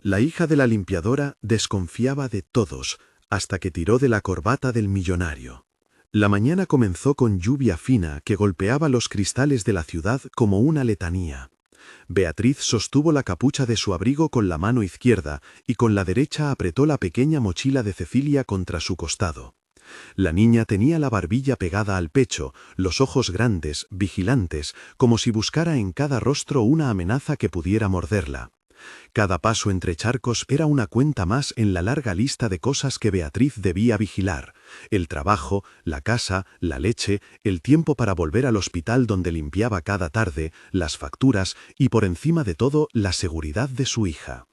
La hija de la limpiadora desconfiaba de todos, hasta que tiró de la corbata del millonario. La mañana comenzó con lluvia fina que golpeaba los cristales de la ciudad como una letanía. Beatriz sostuvo la capucha de su abrigo con la mano izquierda y con la derecha apretó la pequeña mochila de Cecilia contra su costado. La niña tenía la barbilla pegada al pecho, los ojos grandes, vigilantes, como si buscara en cada rostro una amenaza que pudiera morderla. Cada paso entre charcos era una cuenta más en la larga lista de cosas que Beatriz debía vigilar: el trabajo, la casa, la leche, el tiempo para volver al hospital donde limpiaba cada tarde, las facturas y, por encima de todo, la seguridad de su hija.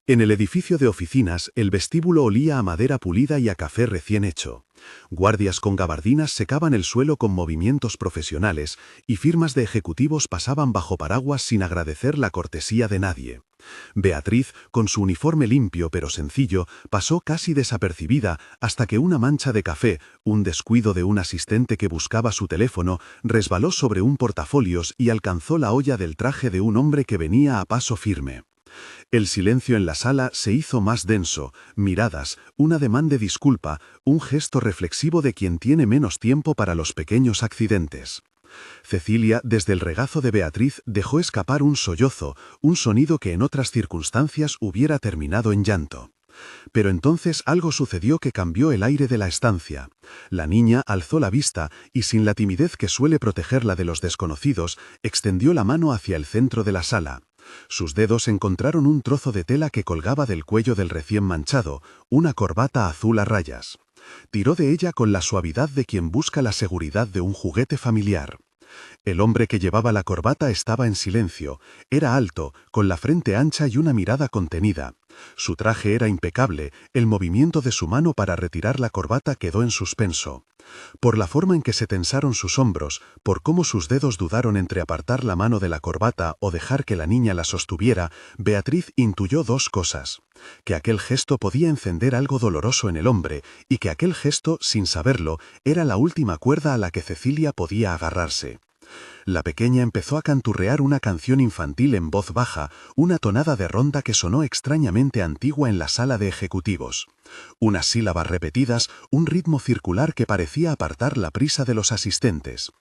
En el edificio de oficinas, el vestíbulo olía a madera pulida y a café recién hecho. Guardias con gabardinas secaban el suelo con movimientos profesionales y firmas de ejecutivos pasaban bajo paraguas sin agradecer la cortesía de nadie. Beatriz, con su uniforme limpio pero sencillo, pasó casi desapercibida hasta que una mancha de café, un descuido de un asistente que buscaba su teléfono, resbaló sobre un portafolios y alcanzó la hoya del traje de un hombre que venía a paso firme. El silencio en la sala se hizo más denso, miradas, un ademán de disculpa, un gesto reflexivo de quien tiene menos tiempo para los pequeños accidentes. Cecilia, desde el regazo de Beatriz, dejó escapar un sollozo, un sonido que en otras circunstancias hubiera terminado en llanto. Pero entonces algo sucedió que cambió el aire de la estancia. La niña alzó la vista y, sin la timidez que suele protegerla de los desconocidos, extendió la mano hacia el centro de la sala. Sus dedos encontraron un trozo de tela que colgaba del cuello del recién manchado, una corbata azul a rayas. Tiró de ella con la suavidad de quien busca la seguridad de un juguete familiar. El hombre que llevaba la corbata estaba en silencio. Era alto, con la frente ancha y una mirada contenida. Su traje era impecable, el movimiento de su mano para retirar la corbata quedó en suspenso. Por la forma en que se tensaron sus hombros, por cómo sus dedos dudaron entre apartar la mano de la corbata o dejar que la niña la sostuviera, Beatriz intuyó dos cosas: que aquel gesto podía encender algo doloroso en el hombre, y que aquel gesto, sin saberlo, era la última cuerda a la que Cecilia podía agarrarse. La pequeña empezó a canturrear una canción infantil en voz baja, una tonada de ronda que sonó extrañamente antigua en la sala de ejecutivos. Unas sílabas repetidas, un ritmo circular que parecía apartar la prisa de los asistentes.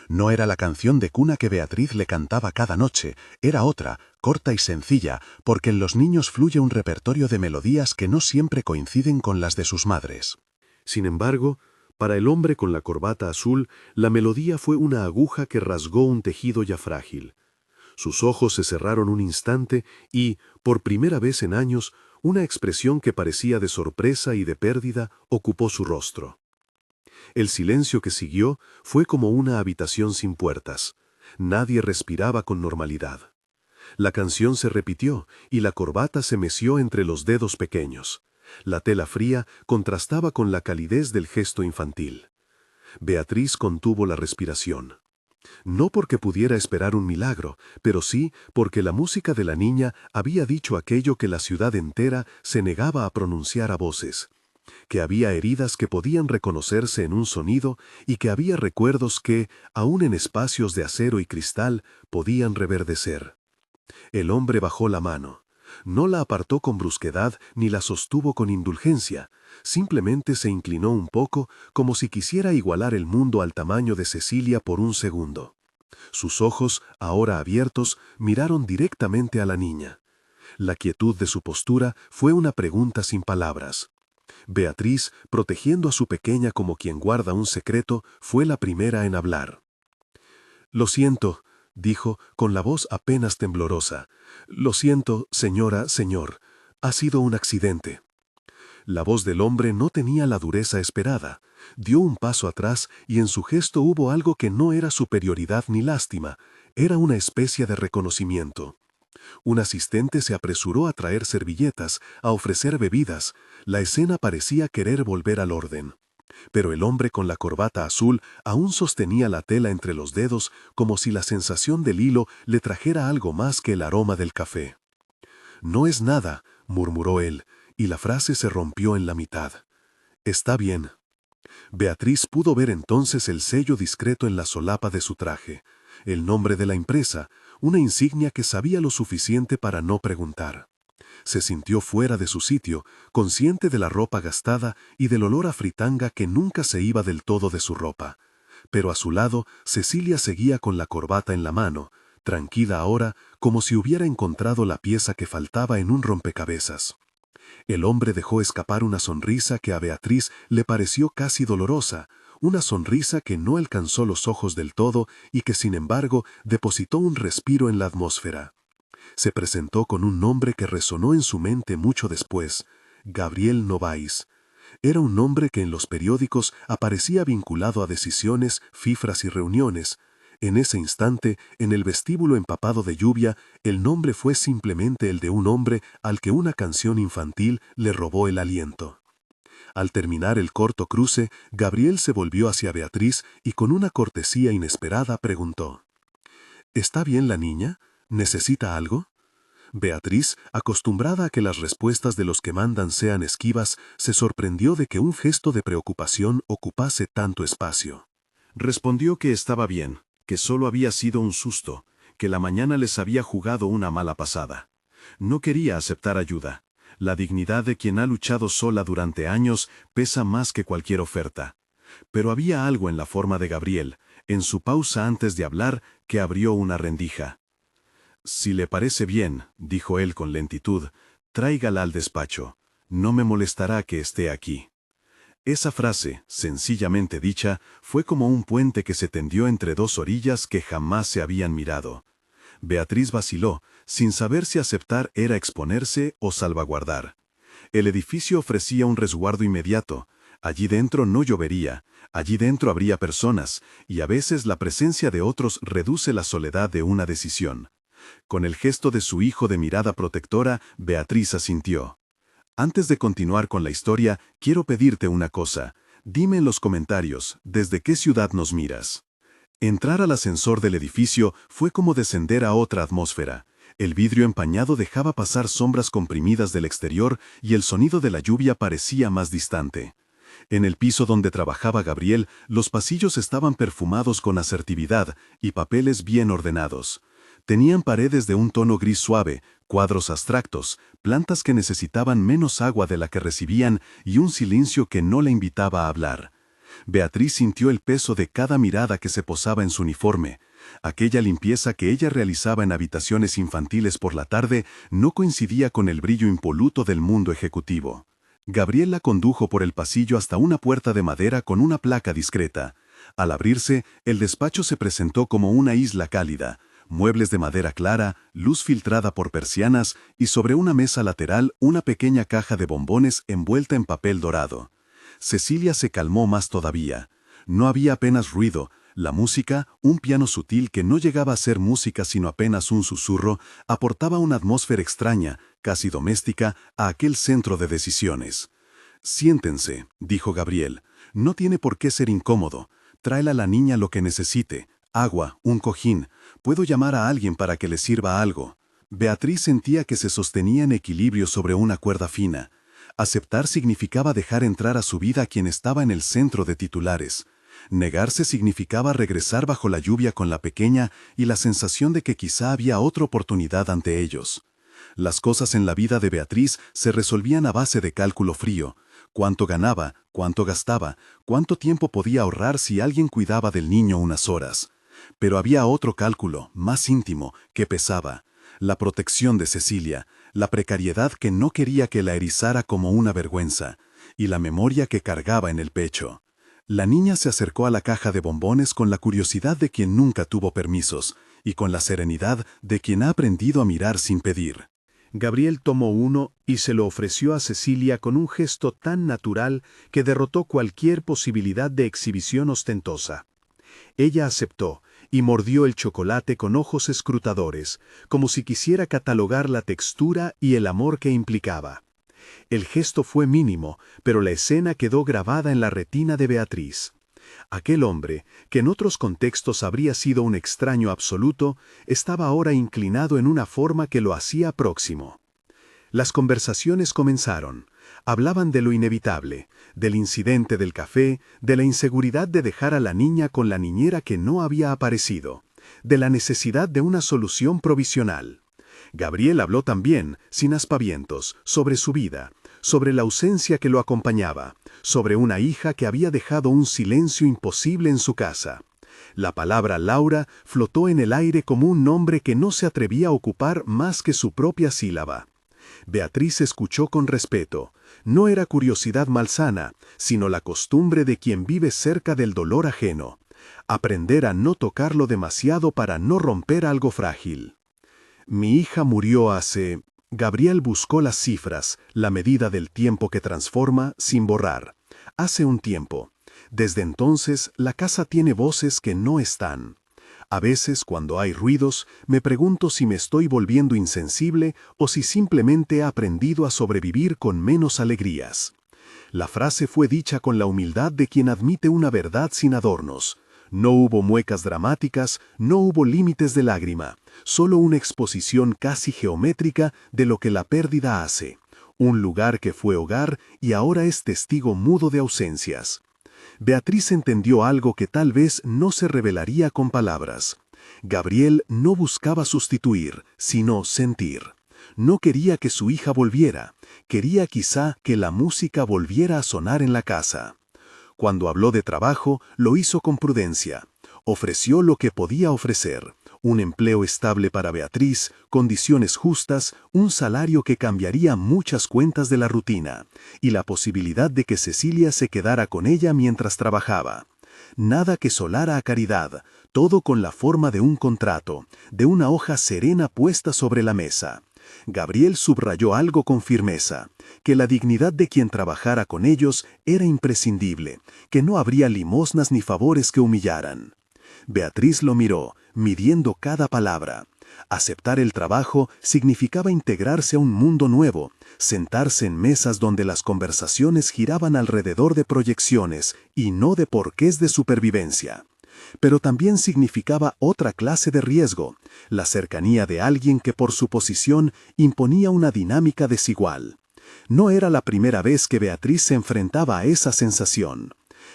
No era la canción de cuna que Beatriz le cantaba cada noche, era otra, corta y sencilla, porque en los niños fluye un repertorio de melodías que no siempre coinciden con las de sus madres. Sin embargo, para el hombre con la corbata azul, la melodía fue una aguja que rasgó un tejido ya frágil. Sus ojos se cerraron un instante y, por primera vez en años, una expresión que parecía de sorpresa y de pérdida ocupó su rostro. El silencio que siguió fue como una habitación sin puertas. Nadie respiraba con normalidad. La canción se repitió y la corbata se meció entre los dedos pequeños. La tela fría contrastaba con la calidez del gesto infantil. Beatriz contuvo la respiración. No porque pudiera esperar un milagro, pero sí porque la música de la niña había dicho aquello que la ciudad entera se negaba a pronunciar a voces, que había heridas que podían reconocerse en un sonido y que había recuerdos que, aun en espacios de acero y cristal, podían reverdecer. El hombre bajó la mano. No la apartó con brusquedad ni la sostuvo con indulgencia, simplemente se inclinó un poco como si quisiera igualar el mundo al tamaño de Cecilia por un segundo. Sus ojos, ahora abiertos, miraron directamente a la niña. La quietud de su postura fue una pregunta sin palabras. Beatriz, protegiendo a su pequeña como quien guarda un secreto, fue la primera en hablar. «Lo siento», dijo, con la voz apenas temblorosa. «Lo siento, señora, señor. Ha sido un accidente». La voz del hombre no tenía la dureza esperada. Dio un paso atrás y en su gesto hubo algo que no era superioridad ni lástima. Era una especie de reconocimiento. Un asistente se apresuró a traer servilletas, a ofrecer bebidas. La escena parecía querer volver al orden. Pero el hombre con la corbata azul aún sostenía la tela entre los dedos como si la sensación del hilo le trajera algo más que el aroma del café. «No es nada», murmuró él, y la frase se rompió en la mitad. «Está bien». Beatriz pudo ver entonces el sello discreto en la solapa de su traje, el nombre de la empresa, una insignia que sabía lo suficiente para no preguntar. Se sintió fuera de su sitio, consciente de la ropa gastada y del olor a fritanga que nunca se iba del todo de su ropa. Pero a su lado, Cecilia seguía con la corbata en la mano, tranquila ahora, como si hubiera encontrado la pieza que faltaba en un rompecabezas. El hombre dejó escapar una sonrisa que a Beatriz le pareció casi dolorosa, una sonrisa que no alcanzó los ojos del todo y que sin embargo depositó un respiro en la atmósfera. Se presentó con un nombre que resonó en su mente mucho después: Gabriel Novaes. Era un nombre que en los periódicos aparecía vinculado a decisiones, cifras y reuniones. En ese instante, en el vestíbulo empapado de lluvia, el nombre fue simplemente el de un hombre al que una canción infantil le robó el aliento. Al terminar el corto cruce, Gabriel se volvió hacia Beatriz y con una cortesía inesperada preguntó: ¿Está bien la niña? ¿Necesita algo? Beatriz, acostumbrada a que las respuestas de los que mandan sean esquivas, se sorprendió de que un gesto de preocupación ocupase tanto espacio. Respondió que estaba bien, que solo había sido un susto, que la mañana les había jugado una mala pasada. No quería aceptar ayuda. La dignidad de quien ha luchado sola durante años pesa más que cualquier oferta. Pero había algo en la forma de Gabriel, en su pausa antes de hablar, que abrió una rendija. «Si le parece bien», dijo él con lentitud, «tráigala al despacho. No me molestará que esté aquí». Esa frase, sencillamente dicha, fue como un puente que se tendió entre dos orillas que jamás se habían mirado. Beatriz vaciló, sin saber si aceptar era exponerse o salvaguardar. El edificio ofrecía un resguardo inmediato. Allí dentro no llovería, allí dentro habría personas, y a veces la presencia de otros reduce la soledad de una decisión. Con el gesto de su hijo de mirada protectora, Beatriz asintió. «Antes de continuar con la historia, quiero pedirte una cosa. Dime en los comentarios, ¿desde qué ciudad nos miras?». Entrar al ascensor del edificio fue como descender a otra atmósfera. El vidrio empañado dejaba pasar sombras comprimidas del exterior y el sonido de la lluvia parecía más distante. En el piso donde trabajaba Gabriel, los pasillos estaban perfumados con asertividad y papeles bien ordenados. Tenían paredes de un tono gris suave, cuadros abstractos, plantas que necesitaban menos agua de la que recibían y un silencio que no le invitaba a hablar. Beatriz sintió el peso de cada mirada que se posaba en su uniforme. Aquella limpieza que ella realizaba en habitaciones infantiles por la tarde no coincidía con el brillo impoluto del mundo ejecutivo. Gabriel la condujo por el pasillo hasta una puerta de madera con una placa discreta. Al abrirse, el despacho se presentó como una isla cálida. Muebles de madera clara, luz filtrada por persianas y sobre una mesa lateral una pequeña caja de bombones envuelta en papel dorado. Cecilia se calmó más todavía. No había apenas ruido. La música, un piano sutil que no llegaba a ser música sino apenas un susurro, aportaba una atmósfera extraña, casi doméstica, a aquel centro de decisiones. «Siéntense», dijo Gabriel. «No tiene por qué ser incómodo. Tráela a la niña lo que necesite. Agua, un cojín. Puedo llamar a alguien para que le sirva algo». Beatriz sentía que se sostenía en equilibrio sobre una cuerda fina. Aceptar significaba dejar entrar a su vida a quien estaba en el centro de titulares. Negarse significaba regresar bajo la lluvia con la pequeña y la sensación de que quizá había otra oportunidad ante ellos. Las cosas en la vida de Beatriz se resolvían a base de cálculo frío. Cuánto ganaba, cuánto gastaba, cuánto tiempo podía ahorrar si alguien cuidaba del niño unas horas. Pero había otro cálculo, más íntimo, que pesaba: la protección de Cecilia, la precariedad que no quería que la erizara como una vergüenza, y la memoria que cargaba en el pecho. La niña se acercó a la caja de bombones con la curiosidad de quien nunca tuvo permisos, y con la serenidad de quien ha aprendido a mirar sin pedir. Gabriel tomó uno y se lo ofreció a Cecilia con un gesto tan natural que derrotó cualquier posibilidad de exhibición ostentosa. Ella aceptó y mordió el chocolate con ojos escrutadores, como si quisiera catalogar la textura y el amor que implicaba. El gesto fue mínimo, pero la escena quedó grabada en la retina de Beatriz. Aquel hombre, que en otros contextos habría sido un extraño absoluto, estaba ahora inclinado en una forma que lo hacía próximo. Las conversaciones comenzaron. Hablaban de lo inevitable, del incidente del café, de la inseguridad de dejar a la niña con la niñera que no había aparecido, de la necesidad de una solución provisional. Gabriel habló también, sin aspavientos, sobre su vida, sobre la ausencia que lo acompañaba, sobre una hija que había dejado un silencio imposible en su casa. La palabra Laura flotó en el aire como un nombre que no se atrevía a ocupar más que su propia sílaba. Beatriz escuchó con respeto. No era curiosidad malsana, sino la costumbre de quien vive cerca del dolor ajeno. Aprender a no tocarlo demasiado para no romper algo frágil. Mi hija murió hace... Gabriel buscó las cifras, la medida del tiempo que transforma sin borrar. Hace un tiempo. Desde entonces, la casa tiene voces que no están. A veces, cuando hay ruidos, me pregunto si me estoy volviendo insensible o si simplemente he aprendido a sobrevivir con menos alegrías. La frase fue dicha con la humildad de quien admite una verdad sin adornos. No hubo muecas dramáticas, no hubo límites de lágrima, solo una exposición casi geométrica de lo que la pérdida hace. Un lugar que fue hogar y ahora es testigo mudo de ausencias. Beatriz entendió algo que tal vez no se revelaría con palabras. Gabriel no buscaba sustituir, sino sentir. No quería que su hija volviera, quería quizá que la música volviera a sonar en la casa. Cuando habló de trabajo, lo hizo con prudencia. Ofreció lo que podía ofrecer. Un empleo estable para Beatriz, condiciones justas, un salario que cambiaría muchas cuentas de la rutina, y la posibilidad de que Cecilia se quedara con ella mientras trabajaba. Nada que solara a Caridad, todo con la forma de un contrato, de una hoja serena puesta sobre la mesa. Gabriel subrayó algo con firmeza, que la dignidad de quien trabajara con ellos era imprescindible, que no habría limosnas ni favores que humillaran. Beatriz lo miró, midiendo cada palabra. Aceptar el trabajo significaba integrarse a un mundo nuevo, sentarse en mesas donde las conversaciones giraban alrededor de proyecciones y no de porqués de supervivencia. Pero también significaba otra clase de riesgo, la cercanía de alguien que por su posición imponía una dinámica desigual. No era la primera vez que Beatriz se enfrentaba a esa sensación.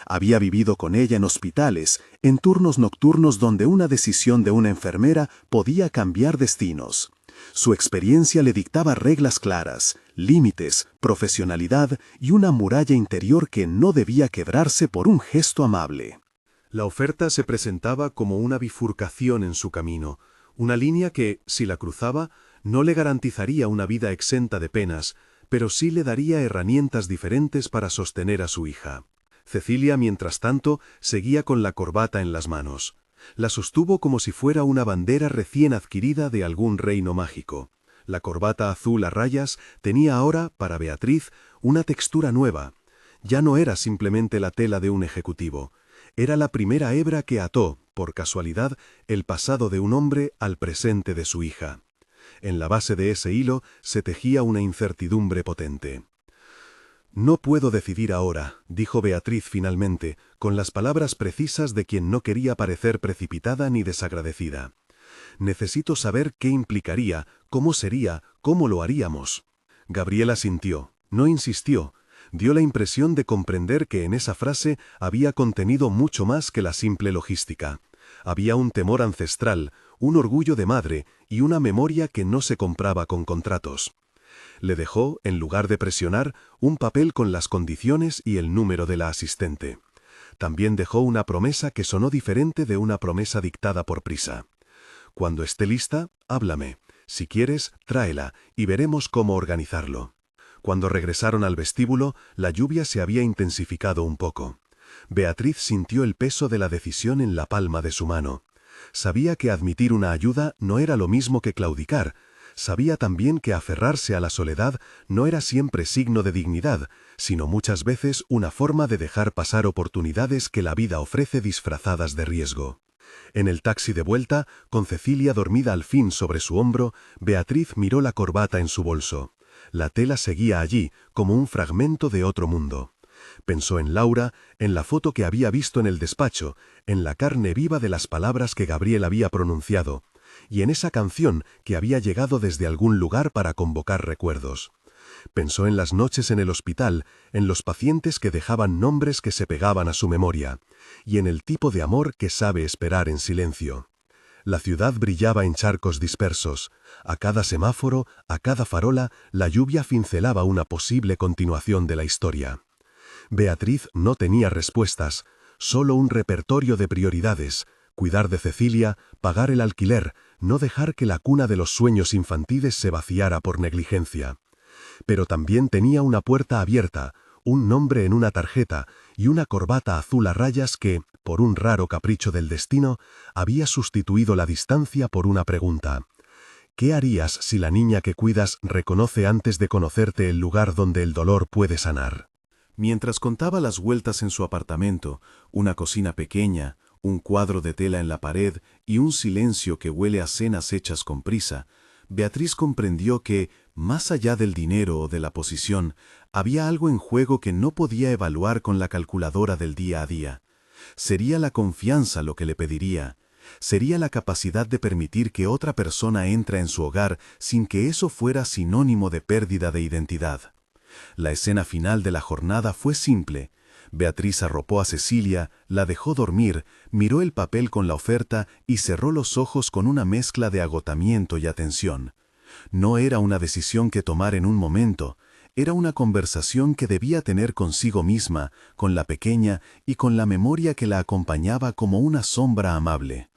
Había vivido con ella en hospitales, en turnos nocturnos donde una decisión de una enfermera podía cambiar destinos. Su experiencia le dictaba reglas claras, límites, profesionalidad y una muralla interior que no debía quebrarse por un gesto amable. La oferta se presentaba como una bifurcación en su camino, una línea que, si la cruzaba, no le garantizaría una vida exenta de penas, pero sí le daría herramientas diferentes para sostener a su hija. Cecilia, mientras tanto, seguía con la corbata en las manos. La sostuvo como si fuera una bandera recién adquirida de algún reino mágico. La corbata azul a rayas tenía ahora, para Beatriz, una textura nueva. Ya no era simplemente la tela de un ejecutivo. Era la primera hebra que ató, por casualidad, el pasado de un hombre al presente de su hija. En la base de ese hilo se tejía una incertidumbre potente. «No puedo decidir ahora», dijo Beatriz finalmente, con las palabras precisas de quien no quería parecer precipitada ni desagradecida. «Necesito saber qué implicaría, cómo sería, cómo lo haríamos». Gabriel asintió, no insistió. Dio la impresión de comprender que en esa frase había contenido mucho más que la simple logística. Había un temor ancestral, un orgullo de madre y una memoria que no se compraba con contratos. Le dejó, en lugar de presionar, un papel con las condiciones y el número de la asistente. También dejó una promesa que sonó diferente de una promesa dictada por prisa. «Cuando esté lista, háblame. Si quieres, tráela y veremos cómo organizarlo». Cuando regresaron al vestíbulo, la lluvia se había intensificado un poco. Beatriz sintió el peso de la decisión en la palma de su mano. Sabía que admitir una ayuda no era lo mismo que claudicar. Sabía también que aferrarse a la soledad no era siempre signo de dignidad, sino muchas veces una forma de dejar pasar oportunidades que la vida ofrece disfrazadas de riesgo. En el taxi de vuelta, con Cecilia dormida al fin sobre su hombro, Beatriz miró la corbata en su bolso. La tela seguía allí, como un fragmento de otro mundo. Pensó en Laura, en la foto que había visto en el despacho, en la carne viva de las palabras que Gabriel había pronunciado, y en esa canción que había llegado desde algún lugar para convocar recuerdos. Pensó en las noches en el hospital, en los pacientes que dejaban nombres que se pegaban a su memoria, y en el tipo de amor que sabe esperar en silencio. La ciudad brillaba en charcos dispersos. A cada semáforo, a cada farola, la lluvia cincelaba una posible continuación de la historia. Beatriz no tenía respuestas, solo un repertorio de prioridades: cuidar de Cecilia, pagar el alquiler, no dejar que la cuna de los sueños infantiles se vaciara por negligencia. Pero también tenía una puerta abierta, un nombre en una tarjeta y una corbata azul a rayas que, por un raro capricho del destino, había sustituido la distancia por una pregunta. ¿Qué harías si la niña que cuidas reconoce antes de conocerte el lugar donde el dolor puede sanar? Mientras contaba las vueltas en su apartamento, una cocina pequeña, un cuadro de tela en la pared y un silencio que huele a cenas hechas con prisa, Beatriz comprendió que, más allá del dinero o de la posición, había algo en juego que no podía evaluar con la calculadora del día a día. Sería la confianza lo que le pediría. Sería la capacidad de permitir que otra persona entre en su hogar sin que eso fuera sinónimo de pérdida de identidad. La escena final de la jornada fue simple. Beatriz arropó a Cecilia, la dejó dormir, miró el papel con la oferta y cerró los ojos con una mezcla de agotamiento y atención. No era una decisión que tomar en un momento, era una conversación que debía tener consigo misma, con la pequeña y con la memoria que la acompañaba como una sombra amable.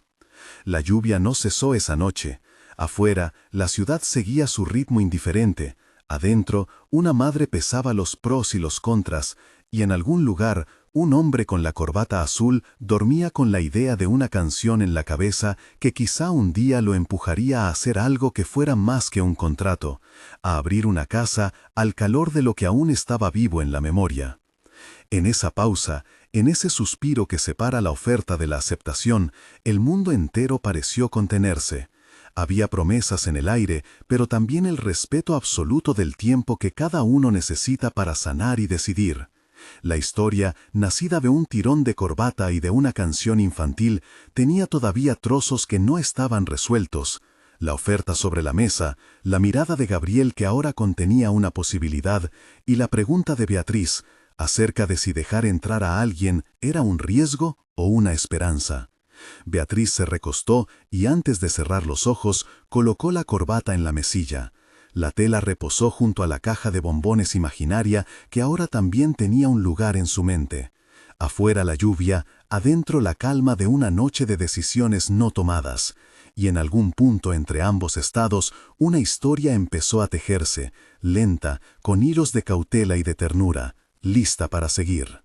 La lluvia no cesó esa noche. Afuera, la ciudad seguía su ritmo indiferente. Adentro, una madre pesaba los pros y los contras, y en algún lugar, un hombre con la corbata azul dormía con la idea de una canción en la cabeza que quizá un día lo empujaría a hacer algo que fuera más que un contrato, a abrir una casa al calor de lo que aún estaba vivo en la memoria. En esa pausa, en ese suspiro que separa la oferta de la aceptación, el mundo entero pareció contenerse. Había promesas en el aire, pero también el respeto absoluto del tiempo que cada uno necesita para sanar y decidir. La historia, nacida de un tirón de corbata y de una canción infantil, tenía todavía trozos que no estaban resueltos. La oferta sobre la mesa, la mirada de Gabriel que ahora contenía una posibilidad, y la pregunta de Beatriz, acerca de si dejar entrar a alguien era un riesgo o una esperanza. Beatriz se recostó y antes de cerrar los ojos, colocó la corbata en la mesilla. La tela reposó junto a la caja de bombones imaginaria que ahora también tenía un lugar en su mente. Afuera la lluvia, adentro la calma de una noche de decisiones no tomadas. Y en algún punto entre ambos estados, una historia empezó a tejerse, lenta, con hilos de cautela y de ternura, lista para seguir.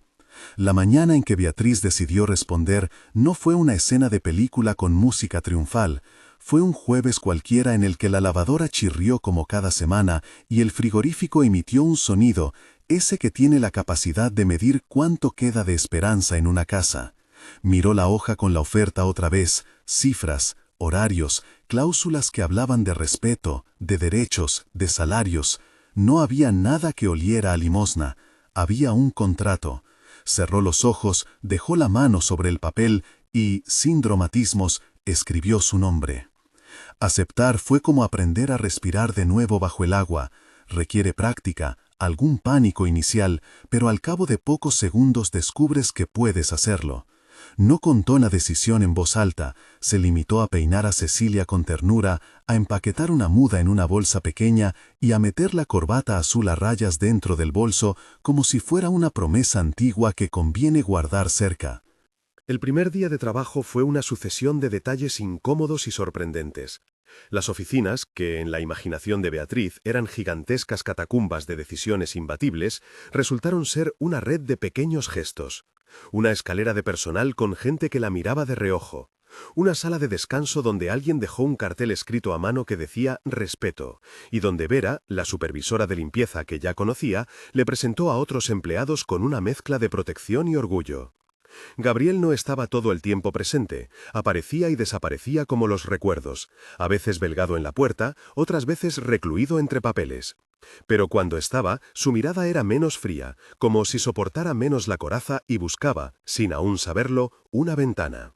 La mañana en que Beatriz decidió responder no fue una escena de película con música triunfal. Fue un jueves cualquiera en el que la lavadora chirrió como cada semana y el frigorífico emitió un sonido, ese que tiene la capacidad de medir cuánto queda de esperanza en una casa. Miró la hoja con la oferta otra vez, cifras, horarios, cláusulas que hablaban de respeto, de derechos, de salarios. No había nada que oliera a limosna, había un contrato. Cerró los ojos, dejó la mano sobre el papel y, sin dramatismos, escribió su nombre. Aceptar fue como aprender a respirar de nuevo bajo el agua. Requiere práctica, algún pánico inicial, pero al cabo de pocos segundos descubres que puedes hacerlo. No contó la decisión en voz alta, se limitó a peinar a Cecilia con ternura, a empaquetar una muda en una bolsa pequeña y a meter la corbata azul a rayas dentro del bolso como si fuera una promesa antigua que conviene guardar cerca. El primer día de trabajo fue una sucesión de detalles incómodos y sorprendentes. Las oficinas, que en la imaginación de Beatriz eran gigantescas catacumbas de decisiones imbatibles, resultaron ser una red de pequeños gestos. Una escalera de personal con gente que la miraba de reojo. Una sala de descanso donde alguien dejó un cartel escrito a mano que decía «Respeto», y donde Vera, la supervisora de limpieza que ya conocía, le presentó a otros empleados con una mezcla de protección y orgullo. Gabriel no estaba todo el tiempo presente, aparecía y desaparecía como los recuerdos, a veces belgado en la puerta, otras veces recluido entre papeles. Pero cuando estaba, su mirada era menos fría, como si soportara menos la coraza y buscaba, sin aún saberlo, una ventana.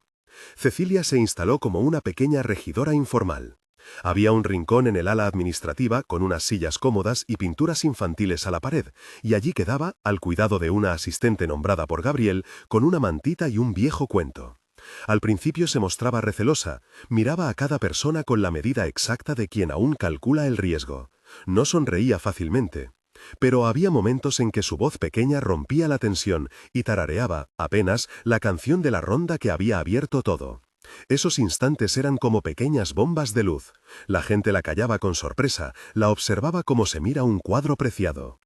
Cecilia se instaló como una pequeña regidora informal. Había un rincón en el ala administrativa con unas sillas cómodas y pinturas infantiles a la pared, y allí quedaba, al cuidado de una asistente nombrada por Gabriel, con una mantita y un viejo cuento. Al principio se mostraba recelosa, miraba a cada persona con la medida exacta de quien aún calcula el riesgo. No sonreía fácilmente. Pero había momentos en que su voz pequeña rompía la tensión y tarareaba, apenas, la canción de la ronda que había abierto todo. Esos instantes eran como pequeñas bombas de luz. La gente la callaba con sorpresa, la observaba como se mira un cuadro preciado.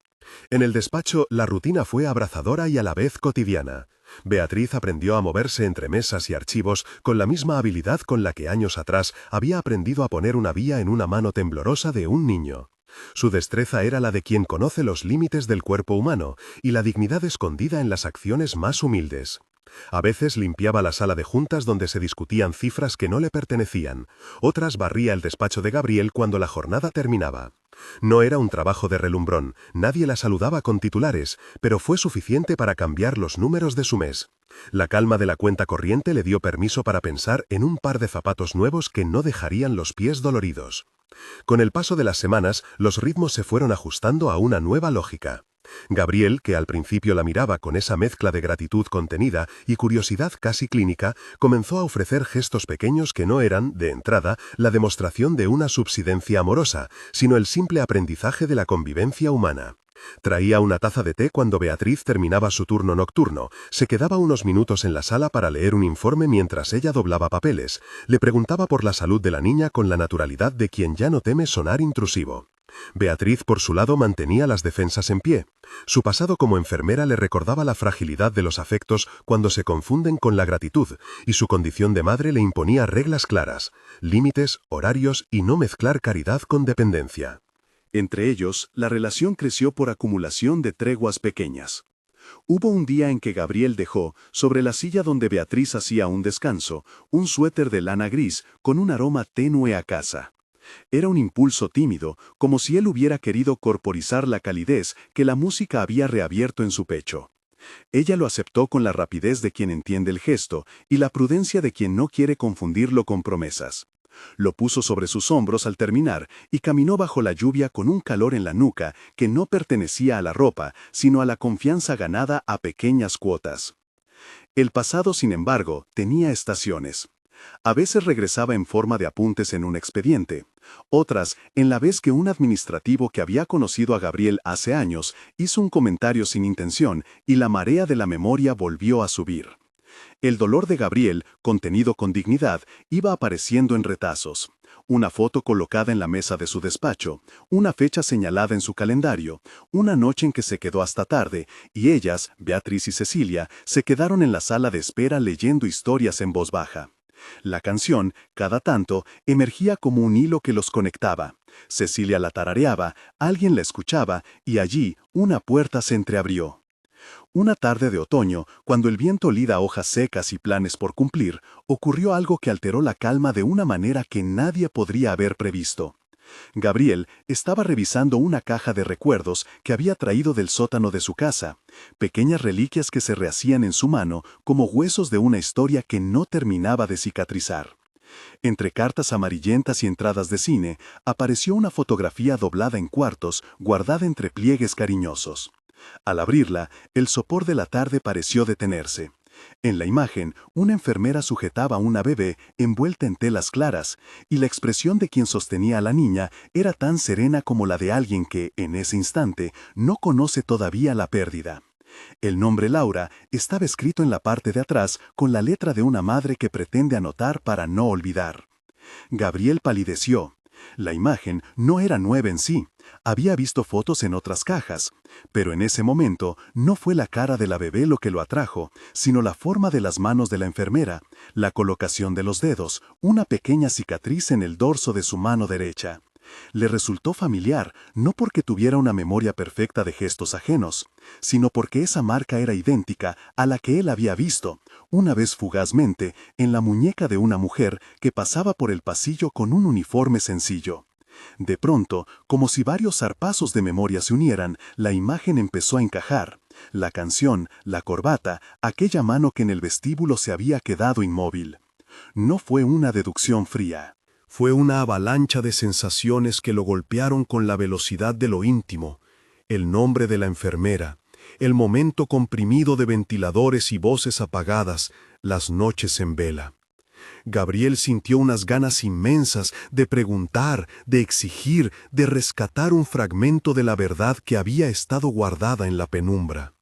En el despacho, la rutina fue abrazadora y a la vez cotidiana. Beatriz aprendió a moverse entre mesas y archivos con la misma habilidad con la que años atrás había aprendido a poner una vía en una mano temblorosa de un niño. Su destreza era la de quien conoce los límites del cuerpo humano y la dignidad escondida en las acciones más humildes. A veces limpiaba la sala de juntas donde se discutían cifras que no le pertenecían, otras barría el despacho de Gabriel cuando la jornada terminaba. No era un trabajo de relumbrón, nadie la saludaba con titulares, pero fue suficiente para cambiar los números de su mes. La calma de la cuenta corriente le dio permiso para pensar en un par de zapatos nuevos que no dejarían los pies doloridos. Con el paso de las semanas, los ritmos se fueron ajustando a una nueva lógica. Gabriel, que al principio la miraba con esa mezcla de gratitud contenida y curiosidad casi clínica, comenzó a ofrecer gestos pequeños que no eran, de entrada, la demostración de una subsidencia amorosa, sino el simple aprendizaje de la convivencia humana. Traía una taza de té cuando Beatriz terminaba su turno nocturno, se quedaba unos minutos en la sala para leer un informe mientras ella doblaba papeles, le preguntaba por la salud de la niña con la naturalidad de quien ya no teme sonar intrusivo. Beatriz, por su lado, mantenía las defensas en pie. Su pasado como enfermera le recordaba la fragilidad de los afectos cuando se confunden con la gratitud, y su condición de madre le imponía reglas claras, límites, horarios y no mezclar caridad con dependencia. Entre ellos, la relación creció por acumulación de treguas pequeñas. Hubo un día en que Gabriel dejó, sobre la silla donde Beatriz hacía un descanso, un suéter de lana gris con un aroma tenue a casa. Era un impulso tímido, como si él hubiera querido corporizar la calidez que la música había reabierto en su pecho. Ella lo aceptó con la rapidez de quien entiende el gesto y la prudencia de quien no quiere confundirlo con promesas. Lo puso sobre sus hombros al terminar y caminó bajo la lluvia con un calor en la nuca que no pertenecía a la ropa, sino a la confianza ganada a pequeñas cuotas. El pasado, sin embargo, tenía estaciones. A veces regresaba en forma de apuntes en un expediente, otras en la vez que un administrativo que había conocido a Gabriel hace años hizo un comentario sin intención y la marea de la memoria volvió a subir. El dolor de Gabriel, contenido con dignidad, iba apareciendo en retazos. Una foto colocada en la mesa de su despacho, una fecha señalada en su calendario, una noche en que se quedó hasta tarde, y ellas, Beatriz y Cecilia, se quedaron en la sala de espera leyendo historias en voz baja. La canción, cada tanto, emergía como un hilo que los conectaba. Cecilia la tarareaba, alguien la escuchaba, y allí una puerta se entreabrió. Una tarde de otoño, cuando el viento lida hojas secas y planes por cumplir, ocurrió algo que alteró la calma de una manera que nadie podría haber previsto. Gabriel estaba revisando una caja de recuerdos que había traído del sótano de su casa, pequeñas reliquias que se rehacían en su mano como huesos de una historia que no terminaba de cicatrizar. Entre cartas amarillentas y entradas de cine, apareció una fotografía doblada en cuartos, guardada entre pliegues cariñosos. Al abrirla, el sopor de la tarde pareció detenerse. En la imagen, una enfermera sujetaba a una bebé envuelta en telas claras, y la expresión de quien sostenía a la niña era tan serena como la de alguien que, en ese instante, no conoce todavía la pérdida. El nombre Laura estaba escrito en la parte de atrás con la letra de una madre que pretende anotar para no olvidar. Gabriel palideció. La imagen no era nueva en sí, había visto fotos en otras cajas, pero en ese momento no fue la cara de la bebé lo que lo atrajo, sino la forma de las manos de la enfermera, la colocación de los dedos, una pequeña cicatriz en el dorso de su mano derecha. Le resultó familiar, no porque tuviera una memoria perfecta de gestos ajenos, sino porque esa marca era idéntica a la que él había visto, una vez fugazmente, en la muñeca de una mujer que pasaba por el pasillo con un uniforme sencillo. De pronto, como si varios zarpazos de memoria se unieran, la imagen empezó a encajar. La canción, la corbata, aquella mano que en el vestíbulo se había quedado inmóvil. No fue una deducción fría. Fue una avalancha de sensaciones que lo golpearon con la velocidad de lo íntimo. El nombre de la enfermera, el momento comprimido de ventiladores y voces apagadas, las noches en vela. Gabriel sintió unas ganas inmensas de preguntar, de exigir, de rescatar un fragmento de la verdad que había estado guardada en la penumbra.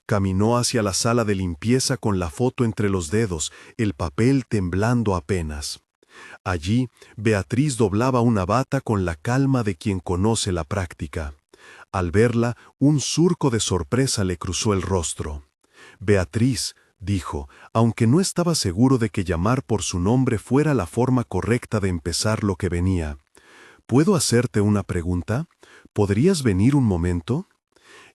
Caminó hacia la sala de limpieza con la foto entre los dedos, el papel temblando apenas. Allí, Beatriz doblaba una bata con la calma de quien conoce la práctica. Al verla, un surco de sorpresa le cruzó el rostro. «Beatriz», dijo, aunque no estaba seguro de que llamar por su nombre fuera la forma correcta de empezar lo que venía. «¿Puedo hacerte una pregunta? ¿Podrías venir un momento?»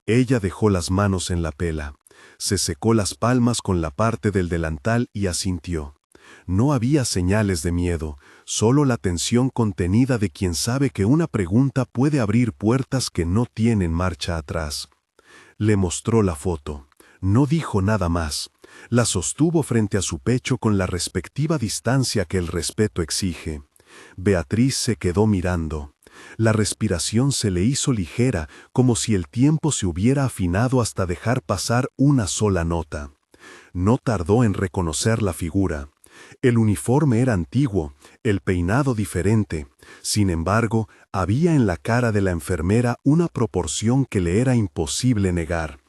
Ella dejó las manos en la pela. Se secó las palmas con la parte del delantal y asintió. No había señales de miedo, solo la tensión contenida de quien sabe que una pregunta puede abrir puertas que no tienen marcha atrás. Le mostró la foto. No dijo nada más. La sostuvo frente a su pecho con la respectiva distancia que el respeto exige. Beatriz se quedó mirando. La respiración se le hizo ligera, como si el tiempo se hubiera afinado hasta dejar pasar una sola nota. No tardó en reconocer la figura. El uniforme era antiguo, el peinado diferente. Sin embargo, había en la cara de la enfermera una proporción que le era imposible negar.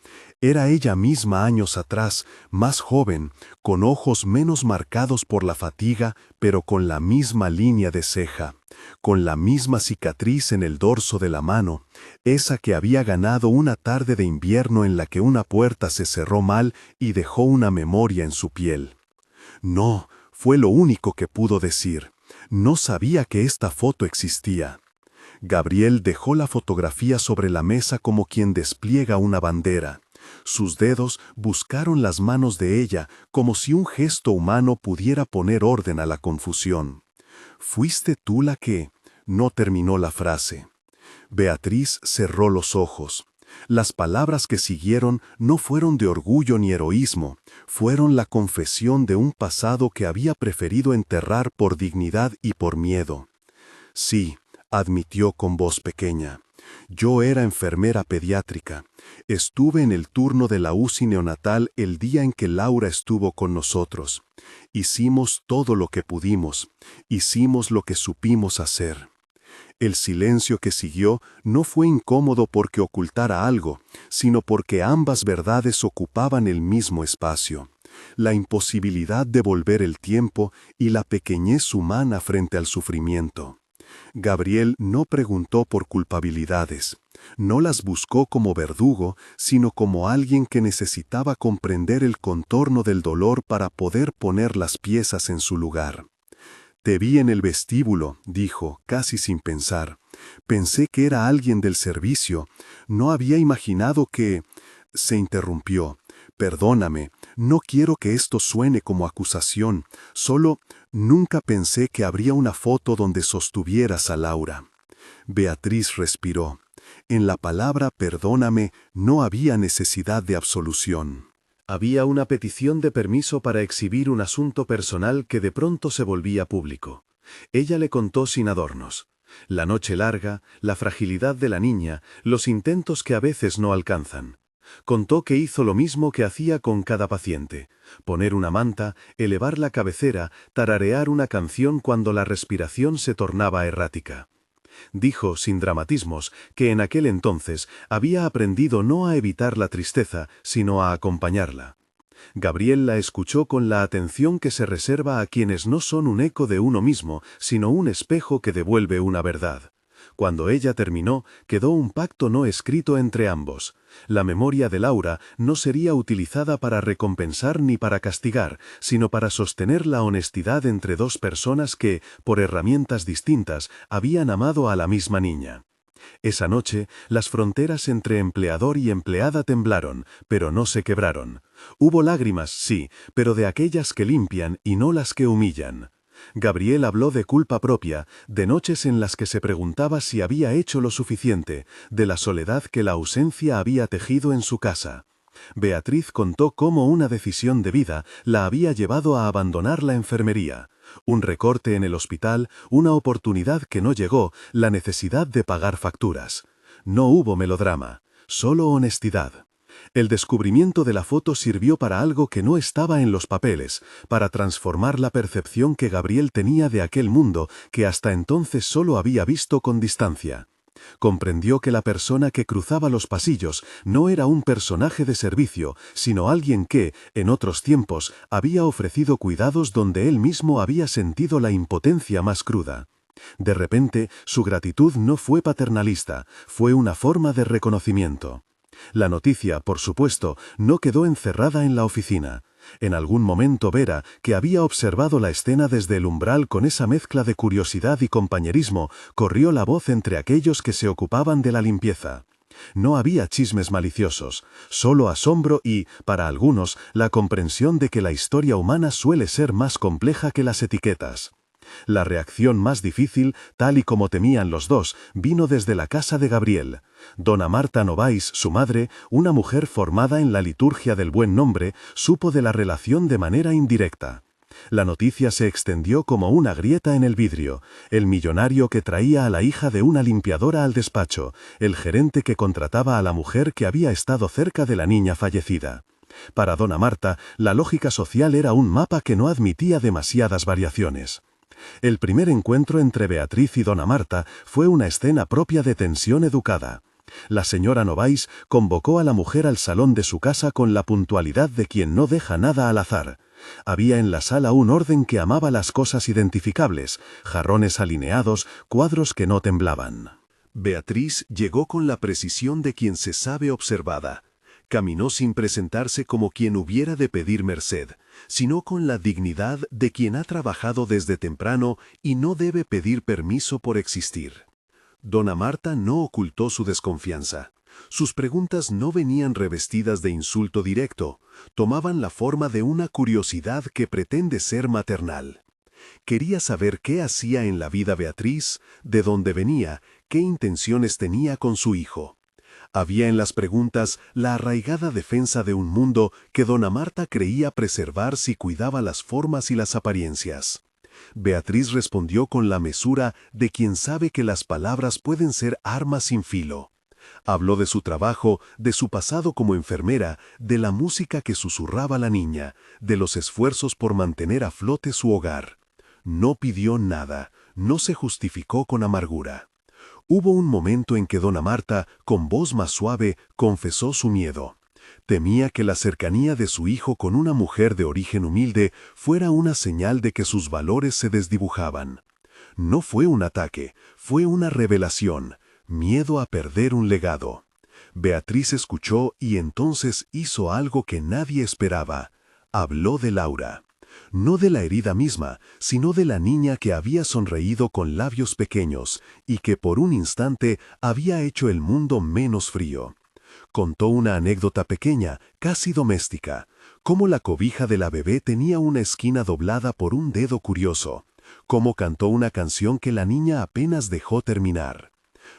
Era ella misma años atrás, más joven, con ojos menos marcados por la fatiga, pero con la misma línea de ceja, con la misma cicatriz en el dorso de la mano, esa que había ganado una tarde de invierno en la que una puerta se cerró mal y dejó una memoria en su piel. No, fue lo único que pudo decir. No sabía que esta foto existía. Gabriel dejó la fotografía sobre la mesa como quien despliega una bandera. Sus dedos buscaron las manos de ella como si un gesto humano pudiera poner orden a la confusión. «¿Fuiste tú la que...?» No terminó la frase. Beatriz cerró los ojos. Las palabras que siguieron no fueron de orgullo ni heroísmo, fueron la confesión de un pasado que había preferido enterrar por dignidad y por miedo. «Sí», admitió con voz pequeña. «Yo era enfermera pediátrica. Estuve en el turno de la UCI neonatal el día en que Laura estuvo con nosotros. Hicimos todo lo que pudimos. Hicimos lo que supimos hacer». El silencio que siguió no fue incómodo porque ocultara algo, sino porque ambas verdades ocupaban el mismo espacio. La imposibilidad de volver el tiempo y la pequeñez humana frente al sufrimiento. Gabriel no preguntó por culpabilidades. No las buscó como verdugo, sino como alguien que necesitaba comprender el contorno del dolor para poder poner las piezas en su lugar. «Te vi en el vestíbulo», dijo, casi sin pensar. «Pensé que era alguien del servicio. No había imaginado que...» Se interrumpió. «Perdóname, no quiero que esto suene como acusación. Solo nunca pensé que habría una foto donde sostuvieras a Laura». Beatriz respiró. En la palabra «perdóname» no había necesidad de absolución. Había una petición de permiso para exhibir un asunto personal que de pronto se volvía público. Ella le contó sin adornos. La noche larga, la fragilidad de la niña, los intentos que a veces no alcanzan. Contó que hizo lo mismo que hacía con cada paciente: poner una manta, elevar la cabecera, tararear una canción cuando la respiración se tornaba errática. Dijo, sin dramatismos, que en aquel entonces había aprendido no a evitar la tristeza, sino a acompañarla. Gabriel la escuchó con la atención que se reserva a quienes no son un eco de uno mismo, sino un espejo que devuelve una verdad. Cuando ella terminó, quedó un pacto no escrito entre ambos. La memoria de Laura no sería utilizada para recompensar ni para castigar, sino para sostener la honestidad entre dos personas que, por herramientas distintas, habían amado a la misma niña. Esa noche, las fronteras entre empleador y empleada temblaron, pero no se quebraron. Hubo lágrimas, sí, pero de aquellas que limpian y no las que humillan. Gabriel habló de culpa propia, de noches en las que se preguntaba si había hecho lo suficiente, de la soledad que la ausencia había tejido en su casa. Beatriz contó cómo una decisión de vida la había llevado a abandonar la enfermería. Un recorte en el hospital, una oportunidad que no llegó, la necesidad de pagar facturas. No hubo melodrama, solo honestidad. El descubrimiento de la foto sirvió para algo que no estaba en los papeles, para transformar la percepción que Gabriel tenía de aquel mundo que hasta entonces solo había visto con distancia. Comprendió que la persona que cruzaba los pasillos no era un personaje de servicio, sino alguien que, en otros tiempos, había ofrecido cuidados donde él mismo había sentido la impotencia más cruda. De repente, su gratitud no fue paternalista, fue una forma de reconocimiento. La noticia, por supuesto, no quedó encerrada en la oficina. En algún momento Vera, que había observado la escena desde el umbral con esa mezcla de curiosidad y compañerismo, corrió la voz entre aquellos que se ocupaban de la limpieza. No había chismes maliciosos, solo asombro y, para algunos, la comprensión de que la historia humana suele ser más compleja que las etiquetas. La reacción más difícil, tal y como temían los dos, vino desde la casa de Gabriel. Dona Marta Novaes, su madre, una mujer formada en la liturgia del buen nombre, supo de la relación de manera indirecta. La noticia se extendió como una grieta en el vidrio. El millonario que traía a la hija de una limpiadora al despacho, el gerente que contrataba a la mujer que había estado cerca de la niña fallecida. Para Dona Marta, la lógica social era un mapa que no admitía demasiadas variaciones. El primer encuentro entre Beatriz y Dona Marta fue una escena propia de tensión educada. La señora Novaes convocó a la mujer al salón de su casa con la puntualidad de quien no deja nada al azar. Había en la sala un orden que amaba las cosas identificables, jarrones alineados, cuadros que no temblaban. Beatriz llegó con la precisión de quien se sabe observada. Caminó sin presentarse como quien hubiera de pedir merced, sino con la dignidad de quien ha trabajado desde temprano y no debe pedir permiso por existir. Dona Marta no ocultó su desconfianza. Sus preguntas no venían revestidas de insulto directo, tomaban la forma de una curiosidad que pretende ser maternal. Quería saber qué hacía en la vida Beatriz, de dónde venía, qué intenciones tenía con su hijo. Había en las preguntas la arraigada defensa de un mundo que Dona Marta creía preservar si cuidaba las formas y las apariencias. Beatriz respondió con la mesura de quien sabe que las palabras pueden ser armas sin filo. Habló de su trabajo, de su pasado como enfermera, de la música que susurraba la niña, de los esfuerzos por mantener a flote su hogar. No pidió nada, no se justificó con amargura. Hubo un momento en que Dona Marta, con voz más suave, confesó su miedo. Temía que la cercanía de su hijo con una mujer de origen humilde fuera una señal de que sus valores se desdibujaban. No fue un ataque, fue una revelación, miedo a perder un legado. Beatriz escuchó y entonces hizo algo que nadie esperaba. Habló de Laura. No de la herida misma, sino de la niña que había sonreído con labios pequeños y que por un instante había hecho el mundo menos frío. Contó una anécdota pequeña, casi doméstica, cómo la cobija de la bebé tenía una esquina doblada por un dedo curioso, cómo cantó una canción que la niña apenas dejó terminar.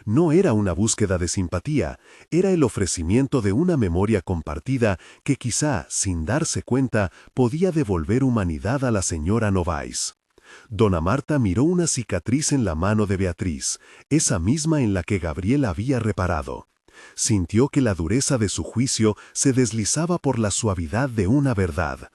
No era una búsqueda de simpatía, era el ofrecimiento de una memoria compartida que quizá, sin darse cuenta, podía devolver humanidad a la señora Novaes. Dona Marta miró una cicatriz en la mano de Beatriz, esa misma en la que Gabriel había reparado. Sintió que la dureza de su juicio se deslizaba por la suavidad de una verdad.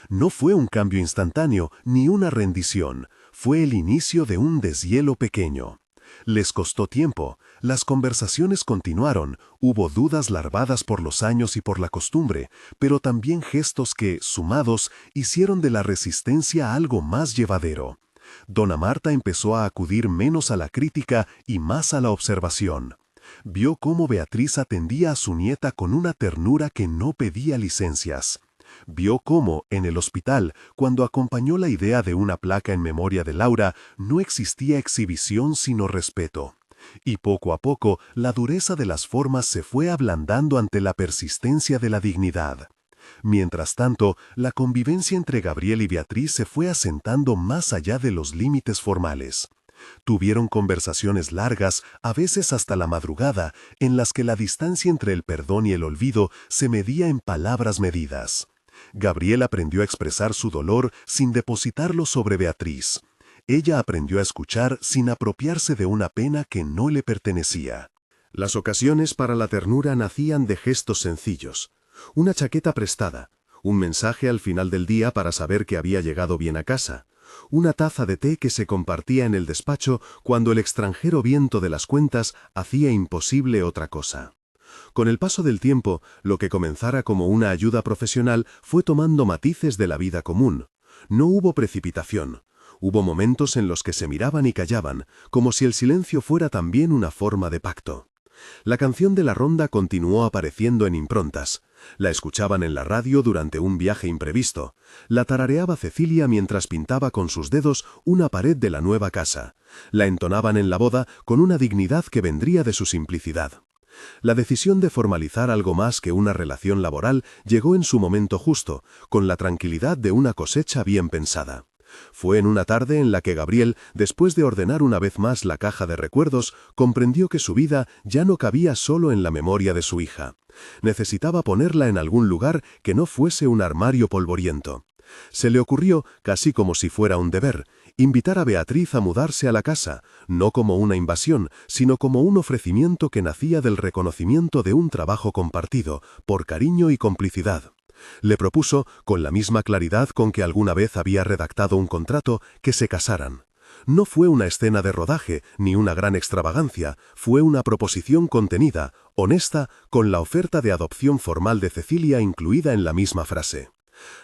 No fue un cambio instantáneo ni una rendición, fue el inicio de un deshielo pequeño. Les costó tiempo, las conversaciones continuaron, hubo dudas larvadas por los años y por la costumbre, pero también gestos que, sumados, hicieron de la resistencia algo más llevadero. Dona Marta empezó a acudir menos a la crítica y más a la observación. Vio cómo Beatriz atendía a su nieta con una ternura que no pedía licencias. Vio cómo, en el hospital, cuando acompañó la idea de una placa en memoria de Laura, no existía exhibición sino respeto. Y poco a poco, la dureza de las formas se fue ablandando ante la persistencia de la dignidad. Mientras tanto, la convivencia entre Gabriel y Beatriz se fue asentando más allá de los límites formales. Tuvieron conversaciones largas, a veces hasta la madrugada, en las que la distancia entre el perdón y el olvido se medía en palabras medidas. Gabriel aprendió a expresar su dolor sin depositarlo sobre Beatriz. Ella aprendió a escuchar sin apropiarse de una pena que no le pertenecía. Las ocasiones para la ternura nacían de gestos sencillos. una chaqueta prestada, un mensaje al final del día para saber que había llegado bien a casa, una taza de té que se compartía en el despacho cuando el extranjero viento de las cuentas hacía imposible otra cosa. Con el paso del tiempo, lo que comenzara como una ayuda profesional fue tomando matices de la vida común. No hubo precipitación. Hubo momentos en los que se miraban y callaban, como si el silencio fuera también una forma de pacto. La canción de la ronda continuó apareciendo en improntas. La escuchaban en la radio durante un viaje imprevisto. La tarareaba Cecilia mientras pintaba con sus dedos una pared de la nueva casa. La entonaban en la boda con una dignidad que vendría de su simplicidad. La decisión de formalizar algo más que una relación laboral llegó en su momento justo, con la tranquilidad de una cosecha bien pensada. Fue en una tarde en la que Gabriel, después de ordenar una vez más la caja de recuerdos, comprendió que su vida ya no cabía solo en la memoria de su hija. Necesitaba ponerla en algún lugar que no fuese un armario polvoriento. Se le ocurrió, casi como si fuera un deber, invitar a Beatriz a mudarse a la casa, no como una invasión, sino como un ofrecimiento que nacía del reconocimiento de un trabajo compartido, por cariño y complicidad. Le propuso, con la misma claridad con que alguna vez había redactado un contrato, que se casaran. No fue una escena de rodaje, ni una gran extravagancia, fue una proposición contenida, honesta, con la oferta de adopción formal de Cecilia incluida en la misma frase.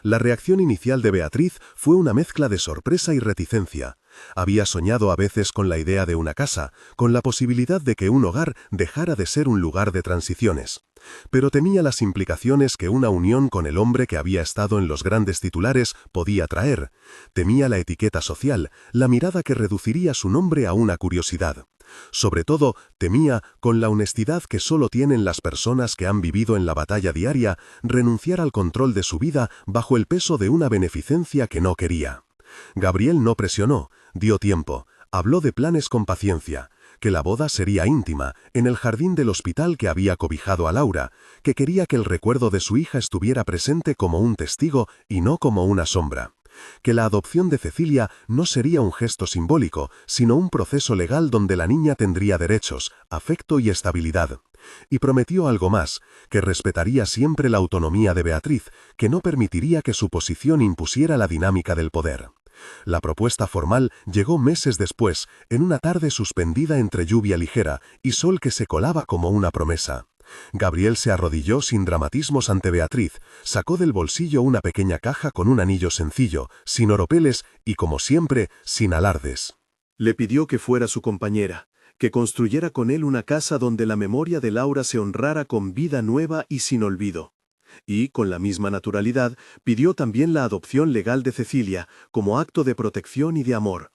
La reacción inicial de Beatriz fue una mezcla de sorpresa y reticencia. Había soñado a veces con la idea de una casa, con la posibilidad de que un hogar dejara de ser un lugar de transiciones. Pero temía las implicaciones que una unión con el hombre que había estado en los grandes titulares podía traer. Temía la etiqueta social, la mirada que reduciría su nombre a una curiosidad. Sobre todo, temía, con la honestidad que solo tienen las personas que han vivido en la batalla diaria, renunciar al control de su vida bajo el peso de una beneficencia que no quería. Gabriel no presionó, dio tiempo, habló de planes con paciencia, que la boda sería íntima, en el jardín del hospital que había cobijado a Laura, que quería que el recuerdo de su hija estuviera presente como un testigo y no como una sombra. Que la adopción de Cecilia no sería un gesto simbólico, sino un proceso legal donde la niña tendría derechos, afecto y estabilidad. Y prometió algo más, que respetaría siempre la autonomía de Beatriz, que no permitiría que su posición impusiera la dinámica del poder. La propuesta formal llegó meses después, en una tarde suspendida entre lluvia ligera y sol que se colaba como una promesa. Gabriel se arrodilló sin dramatismos ante Beatriz, sacó del bolsillo una pequeña caja con un anillo sencillo, sin oropeles y, como siempre, sin alardes. Le pidió que fuera su compañera, que construyera con él una casa donde la memoria de Laura se honrara con vida nueva y sin olvido. Y, con la misma naturalidad, pidió también la adopción legal de Cecilia, como acto de protección y de amor.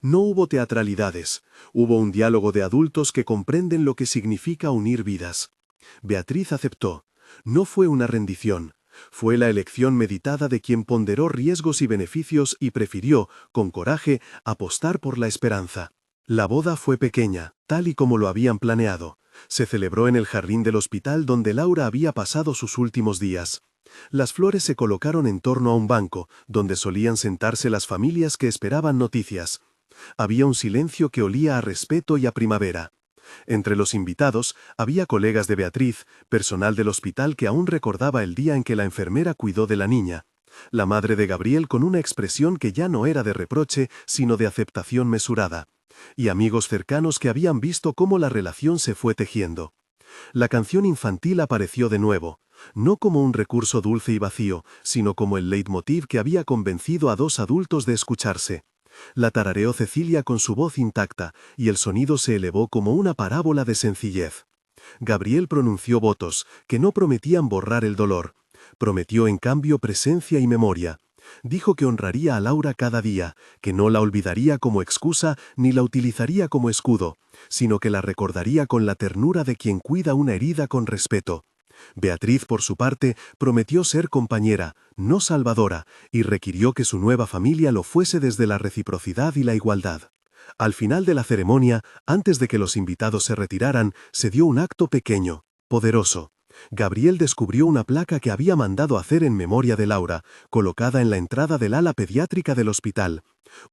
No hubo teatralidades, hubo un diálogo de adultos que comprenden lo que significa unir vidas. Beatriz aceptó. No fue una rendición. Fue la elección meditada de quien ponderó riesgos y beneficios y prefirió, con coraje, apostar por la esperanza. La boda fue pequeña, tal y como lo habían planeado. Se celebró en el jardín del hospital donde Laura había pasado sus últimos días. Las flores se colocaron en torno a un banco, donde solían sentarse las familias que esperaban noticias. Había un silencio que olía a respeto y a primavera. Entre los invitados había colegas de Beatriz, personal del hospital que aún recordaba el día en que la enfermera cuidó de la niña. La madre de Gabriel con una expresión que ya no era de reproche, sino de aceptación mesurada. Y amigos cercanos que habían visto cómo la relación se fue tejiendo. La canción infantil apareció de nuevo, no como un recurso dulce y vacío, sino como el leitmotiv que había convencido a dos adultos de escucharse. La tarareó Cecilia con su voz intacta, y el sonido se elevó como una parábola de sencillez. Gabriel pronunció votos, que no prometían borrar el dolor. Prometió en cambio presencia y memoria. Dijo que honraría a Laura cada día, que no la olvidaría como excusa ni la utilizaría como escudo, sino que la recordaría con la ternura de quien cuida una herida con respeto. Beatriz, por su parte, prometió ser compañera, no salvadora, y requirió que su nueva familia lo fuese desde la reciprocidad y la igualdad. Al final de la ceremonia, antes de que los invitados se retiraran, se dio un acto pequeño, poderoso. Gabriel descubrió una placa que había mandado hacer en memoria de Laura, colocada en la entrada del ala pediátrica del hospital.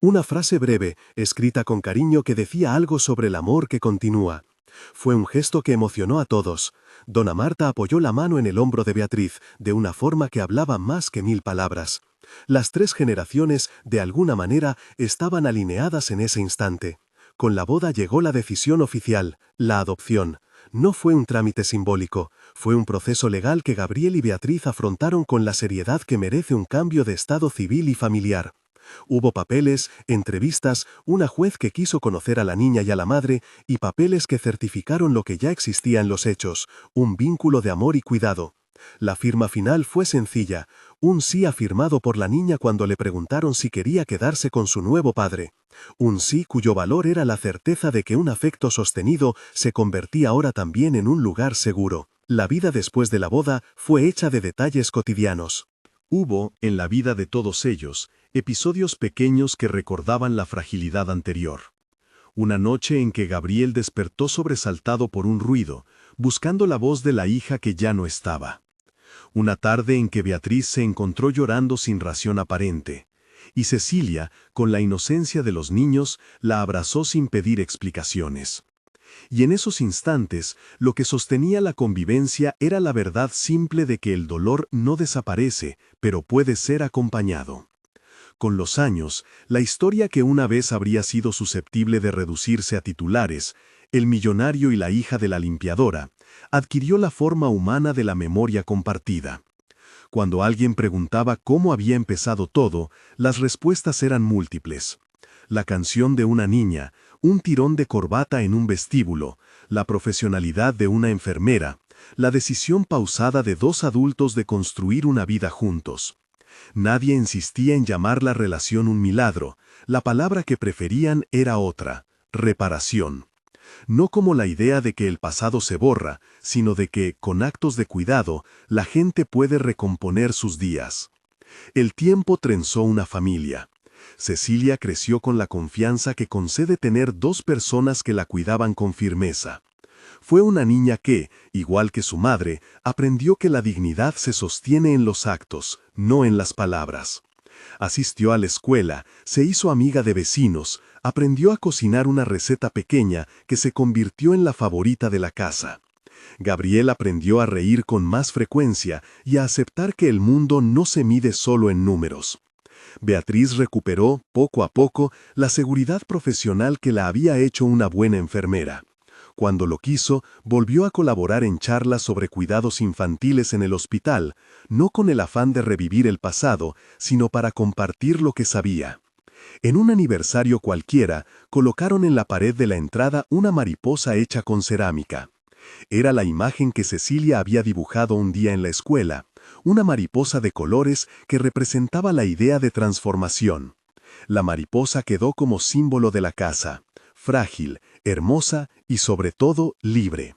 Una frase breve, escrita con cariño que decía algo sobre el amor que continúa. Fue un gesto que emocionó a todos. Dona Marta apoyó la mano en el hombro de Beatriz, de una forma que hablaba más que 1000 palabras. Las 3 generaciones, de alguna manera, estaban alineadas en ese instante. Con la boda llegó la decisión oficial, la adopción. No fue un trámite simbólico, fue un proceso legal que Gabriel y Beatriz afrontaron con la seriedad que merece un cambio de estado civil y familiar. Hubo papeles, entrevistas, una juez que quiso conocer a la niña y a la madre, y papeles que certificaron lo que ya existía en los hechos, un vínculo de amor y cuidado. La firma final fue sencilla, un sí afirmado por la niña cuando le preguntaron si quería quedarse con su nuevo padre. Un sí cuyo valor era la certeza de que un afecto sostenido se convertía ahora también en un lugar seguro. La vida después de la boda fue hecha de detalles cotidianos. Hubo, en la vida de todos ellos, episodios pequeños que recordaban la fragilidad anterior. Una noche en que Gabriel despertó sobresaltado por un ruido, buscando la voz de la hija que ya no estaba. Una tarde en que Beatriz se encontró llorando sin razón aparente, y Cecilia, con la inocencia de los niños, la abrazó sin pedir explicaciones. Y en esos instantes, lo que sostenía la convivencia era la verdad simple de que el dolor no desaparece, pero puede ser acompañado. Con los años, la historia que una vez habría sido susceptible de reducirse a titulares, El millonario y la hija de la limpiadora, adquirió la forma humana de la memoria compartida. Cuando alguien preguntaba cómo había empezado todo, las respuestas eran múltiples. La canción de una niña, un tirón de corbata en un vestíbulo, la profesionalidad de una enfermera, la decisión pausada de 2 adultos de construir una vida juntos. Nadie insistía en llamar la relación un milagro, la palabra que preferían era otra, reparación. No como la idea de que el pasado se borra, sino de que, con actos de cuidado, la gente puede recomponer sus días. El tiempo trenzó una familia. Cecilia creció con la confianza que concede tener 2 personas que la cuidaban con firmeza. Fue una niña que, igual que su madre, aprendió que la dignidad se sostiene en los actos, no en las palabras. Asistió a la escuela, se hizo amiga de vecinos, aprendió a cocinar una receta pequeña que se convirtió en la favorita de la casa. Gabriel aprendió a reír con más frecuencia y a aceptar que el mundo no se mide solo en números. Beatriz recuperó, poco a poco, la seguridad profesional que la había hecho una buena enfermera. Cuando lo quiso, volvió a colaborar en charlas sobre cuidados infantiles en el hospital, no con el afán de revivir el pasado, sino para compartir lo que sabía. En un aniversario cualquiera, colocaron en la pared de la entrada una mariposa hecha con cerámica. Era la imagen que Cecilia había dibujado un día en la escuela, una mariposa de colores que representaba la idea de transformación. La mariposa quedó como símbolo de la casa, frágil, hermosa y sobre todo libre.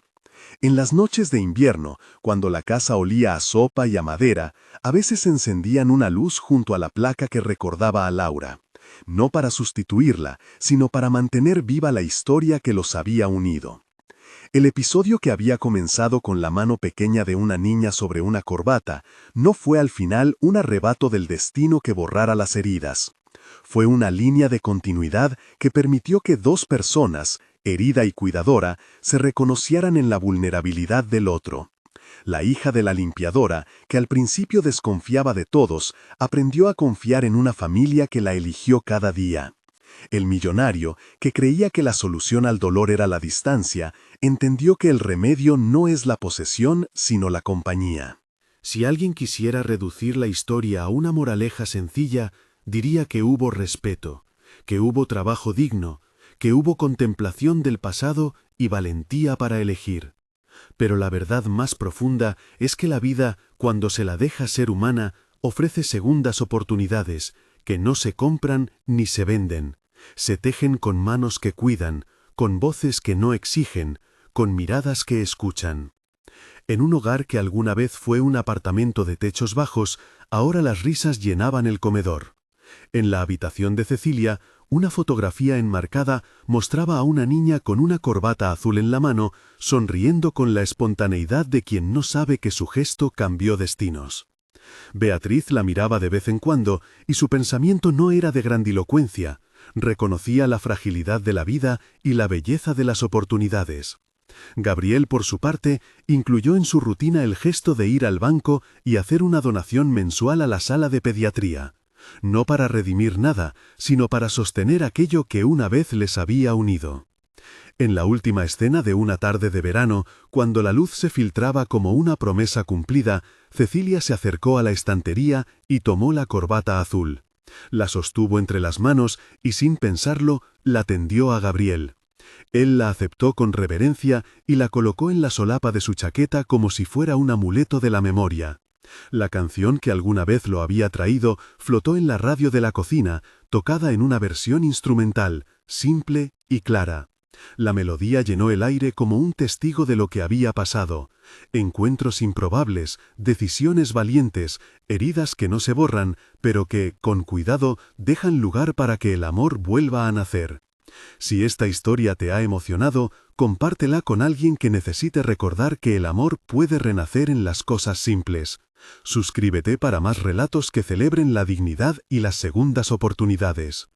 En las noches de invierno, cuando la casa olía a sopa y a madera, a veces encendían una luz junto a la placa que recordaba a Laura, no para sustituirla, sino para mantener viva la historia que los había unido. El episodio que había comenzado con la mano pequeña de una niña sobre una corbata no fue al final un arrebato del destino que borrara las heridas. Fue una línea de continuidad que permitió que 2 personas, herida y cuidadora, se reconocieran en la vulnerabilidad del otro. La hija de la limpiadora, que al principio desconfiaba de todos, aprendió a confiar en una familia que la eligió cada día. El millonario, que creía que la solución al dolor era la distancia, entendió que el remedio no es la posesión, sino la compañía. Si alguien quisiera reducir la historia a una moraleja sencilla, diría que hubo respeto, que hubo trabajo digno, que hubo contemplación del pasado y valentía para elegir. Pero la verdad más profunda es que la vida, cuando se la deja ser humana, ofrece segundas oportunidades, que no se compran ni se venden. Se tejen con manos que cuidan, con voces que no exigen, con miradas que escuchan. En un hogar que alguna vez fue un apartamento de techos bajos, ahora las risas llenaban el comedor. En la habitación de Cecilia, una fotografía enmarcada mostraba a una niña con una corbata azul en la mano, sonriendo con la espontaneidad de quien no sabe que su gesto cambió destinos. Beatriz la miraba de vez en cuando, y su pensamiento no era de grandilocuencia. Reconocía la fragilidad de la vida y la belleza de las oportunidades. Gabriel, por su parte, incluyó en su rutina el gesto de ir al banco y hacer una donación mensual a la sala de pediatría, no para redimir nada, sino para sostener aquello que una vez les había unido. En la última escena de una tarde de verano, cuando la luz se filtraba como una promesa cumplida, Cecilia se acercó a la estantería y tomó la corbata azul. La sostuvo entre las manos y, sin pensarlo, la tendió a Gabriel. Él la aceptó con reverencia y la colocó en la solapa de su chaqueta como si fuera un amuleto de la memoria. La canción que alguna vez lo había traído flotó en la radio de la cocina, tocada en una versión instrumental, simple y clara. La melodía llenó el aire como un testigo de lo que había pasado. Encuentros improbables, decisiones valientes, heridas que no se borran, pero que, con cuidado, dejan lugar para que el amor vuelva a nacer. Si esta historia te ha emocionado, compártela con alguien que necesite recordar que el amor puede renacer en las cosas simples. Suscríbete para más relatos que celebren la dignidad y las segundas oportunidades.